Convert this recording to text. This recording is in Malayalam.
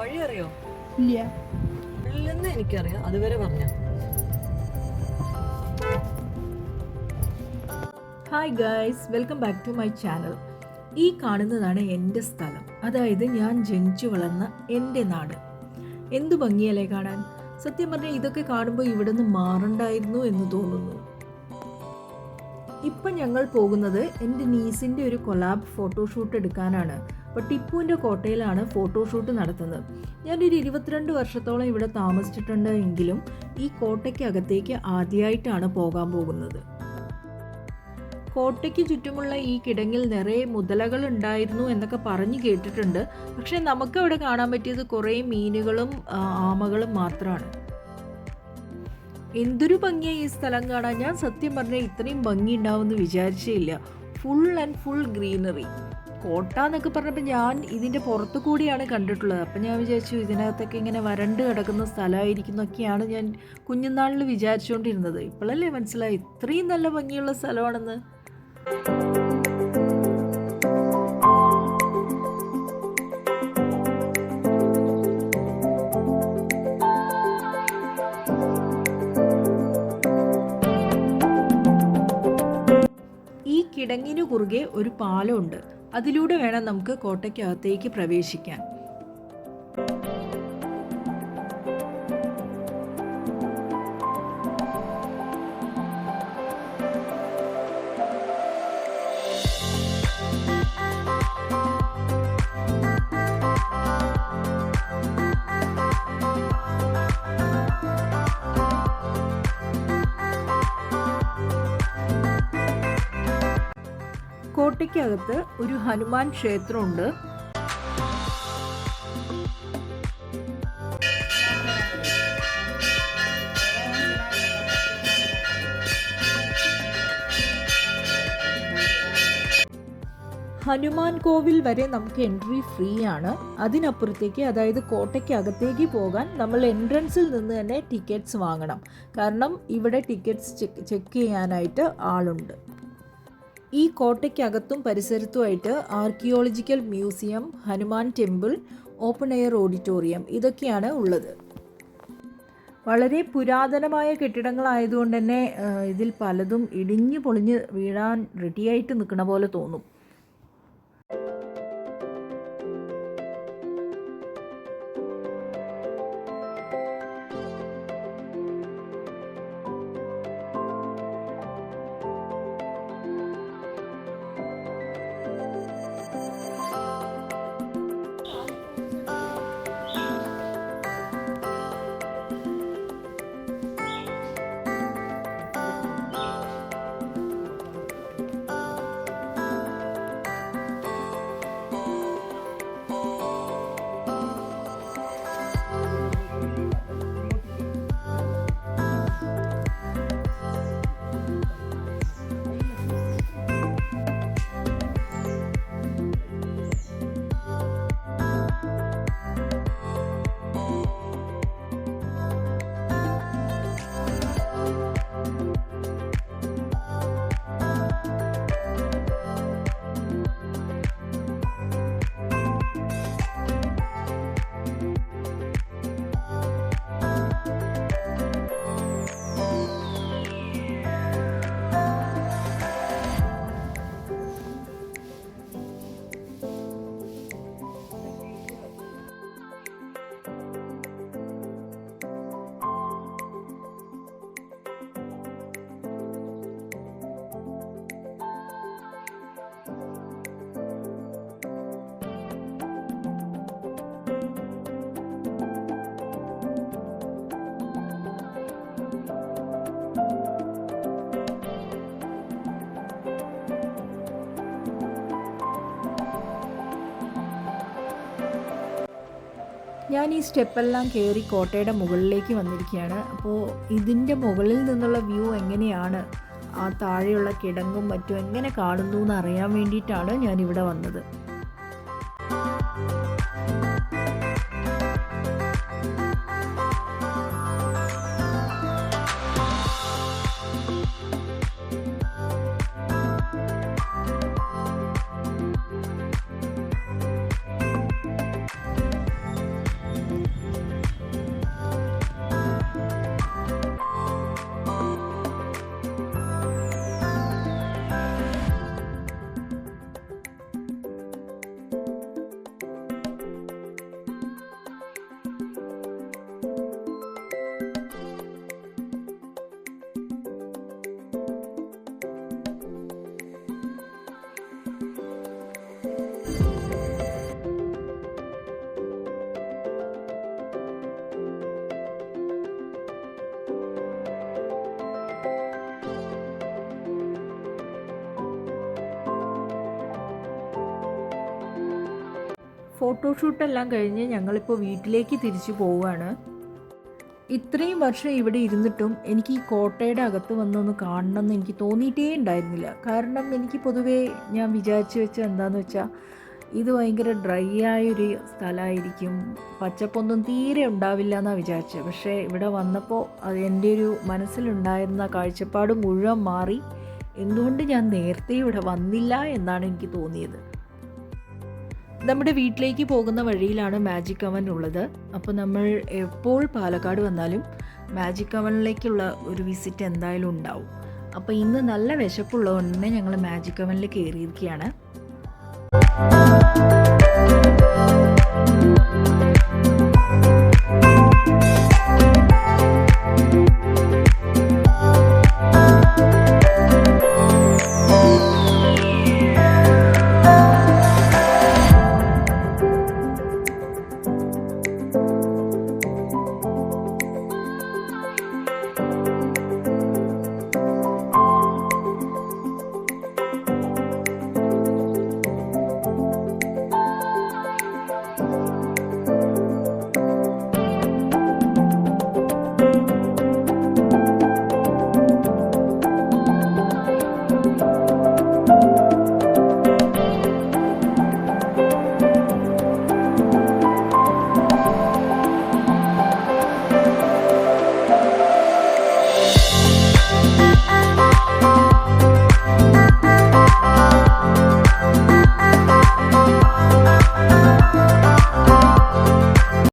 വഴി അറിയോ? ഇല്ല. ഇല്ലെന്ന് എനിക്കറിയാം, അതുവരെ പറഞ്ഞ. Hi guys, welcome back to my channel. ഈ കാണുന്നതാണ് എൻ്റെ സ്ഥലം, അതായത് ഞാൻ ജനിച്ചു വളർന്ന എൻ്റെ നാട്. എന്തു ഭംഗിയല്ലേ കാണാൻ. സത്യം പറഞ്ഞാൽ ഇതൊക്കെ കാണുമ്പോൾ ഇവിടെ നിന്ന് മാറണ്ടായിരുന്നു എന്ന് തോന്നുന്നു. ഇപ്പം ഞങ്ങൾ പോകുന്നത് എൻ്റെ നീസിൻ്റെ ഒരു കൊലാബ് ഫോട്ടോഷൂട്ട് എടുക്കാനാണ്. അപ്പോൾ ടിപ്പുവിൻ്റെ കോട്ടയിലാണ് ഫോട്ടോഷൂട്ട് നടത്തുന്നത്. ഞാനൊരു 22 വർഷത്തോളം ഇവിടെ താമസിച്ചിട്ടുണ്ട് എങ്കിലും ഈ കോട്ടയ്ക്കകത്തേക്ക് ആദ്യമായിട്ടാണ് പോകാൻ പോകുന്നത്. കോട്ടയ്ക്ക് ചുറ്റുമുള്ള ഈ കിടങ്ങിൽ നിറയെ മുതലകൾ ഉണ്ടായിരുന്നു എന്നൊക്കെ പറഞ്ഞു കേട്ടിട്ടുണ്ട്. പക്ഷേ നമുക്ക് അവിടെ കാണാൻ പറ്റിയത് കുറേ മീനുകളും ആമകളും മാത്രമാണ്. എന്തൊരു ഭംഗിയാണ് ഈ സ്ഥലം കാണാൻ. ഞാൻ സത്യം പറഞ്ഞാൽ ഇത്രയും ഭംഗി ഉണ്ടാവുമെന്ന് വിചാരിച്ചേയില്ല. Full and full greenery. കോട്ട എന്നൊക്കെ പറഞ്ഞപ്പോൾ ഞാൻ ഇതിൻ്റെ പുറത്തു കൂടിയാണ് കണ്ടിട്ടുള്ളത്. അപ്പം ഞാൻ വിചാരിച്ചു ഇതിനകത്തൊക്കെ ഇങ്ങനെ വരണ്ട് കിടക്കുന്ന സ്ഥലമായിരിക്കുന്നൊക്കെയാണ് ഞാൻ കുഞ്ഞുനാളിൽ വിചാരിച്ചുകൊണ്ടിരുന്നത്. ഇപ്പോഴല്ലേ മനസ്സിലായി ഇത്രയും നല്ല ഭംഗിയുള്ള സ്ഥലമാണെന്ന്. ഈ കിടങ്ങിനു കുറുകെ ഒരു പാലമുണ്ട്. അതിലൂടെ വേണം നമുക്ക് കോട്ടയ്ക്കകത്തേക്ക് പ്രവേശിക്കാൻ. കോട്ടയ്ക്കകത്ത് ഒരു ഹനുമാൻ ക്ഷേത്രമുണ്ട്. ഹനുമാൻ കോവിൽ വരെ നമുക്ക് എൻട്രി ഫ്രീ ആണ്. അതിനപ്പുറത്തേക്ക്, അതായത് കോട്ടയ്ക്കകത്തേക്ക് പോകാൻ നമ്മൾ എൻട്രൻസിൽ നിന്ന് തന്നെ ടിക്കറ്റ്സ് വാങ്ങണം. കാരണം ഇവിടെ ടിക്കറ്റ്സ് ചെക്ക് ചെയ്യാനായിട്ട് ആളുണ്ട്. ഈ കോട്ടയ്ക്കകത്തും പരിസരത്തുമായിട്ട് archaeological museum, Hanuman temple, open air auditorium ഇതൊക്കെയാണ് ഉള്ളത്. വളരെ പുരാതനമായ കെട്ടിടങ്ങളായതുകൊണ്ട് തന്നെ ഇതിൽ പലതും ഇടിഞ്ഞു പൊളിഞ്ഞ് വീഴാൻ റെഡിയായിട്ട് നിൽക്കുന്ന പോലെ തോന്നും. ഞാൻ ഈ സ്റ്റെപ്പെല്ലാം കയറി കോട്ടയുടെ മുകളിലേക്ക് വന്നിരിക്കുകയാണ്. അപ്പോൾ ഇതിൻ്റെ മുകളിൽ നിന്നുള്ള വ്യൂ എങ്ങനെയാണ്, ആ താഴെയുള്ള കിടങ്ങും മറ്റും എങ്ങനെ കാണുന്നു എന്ന് അറിയാൻ വേണ്ടിയിട്ടാണ് ഞാനിവിടെ വന്നത്. ഫോട്ടോഷൂട്ടെല്ലാം കഴിഞ്ഞ് ഞങ്ങളിപ്പോൾ വീട്ടിലേക്ക് തിരിച്ചു പോവുകയാണ്. ഇത്രയും വർഷം ഇവിടെ ഇരുന്നിട്ടും എനിക്ക് ഈ കോട്ടയുടെ അകത്ത് വന്നൊന്ന് കാണണമെന്ന് എനിക്ക് തോന്നിയിട്ടേ ഉണ്ടായിരുന്നില്ല. കാരണം എനിക്ക് പൊതുവേ ഞാൻ വിചാരിച്ചു വെച്ചാൽ എന്താണെന്ന് വെച്ചാൽ ഇത് ഭയങ്കര ഡ്രൈ ആയൊരു സ്ഥലമായിരിക്കും, പച്ചപ്പൊന്നും തീരെ ഉണ്ടാവില്ല എന്നാണ് വിചാരിച്ചത്. പക്ഷേ ഇവിടെ വന്നപ്പോൾ അത് എൻ്റെ ഒരു മനസ്സിലുണ്ടായിരുന്ന കാഴ്ചപ്പാട് മുഴുവൻ മാറി. എന്തുകൊണ്ട് ഞാൻ നേരത്തെ ഇവിടെ വന്നില്ല എന്നാണ് എനിക്ക് തോന്നിയത്. നമ്മുടെ വീട്ടിലേക്ക് പോകുന്ന വഴിയിലാണ് മാജിക് അവൻ ഉള്ളത്. അപ്പോൾ നമ്മൾ എപ്പോൾ പാലക്കാട് വന്നാലും മാജിക് അവനിലേക്കുള്ള ഒരു വിസിറ്റ് എന്തായാലും ഉണ്ടാവും. അപ്പോൾ ഇന്ന് നല്ല വിശപ്പുള്ളതുകൊണ്ട് തന്നെ ഞങ്ങൾ മാജിക് അവനിൽ കയറിയിരിക്കുകയാണ്.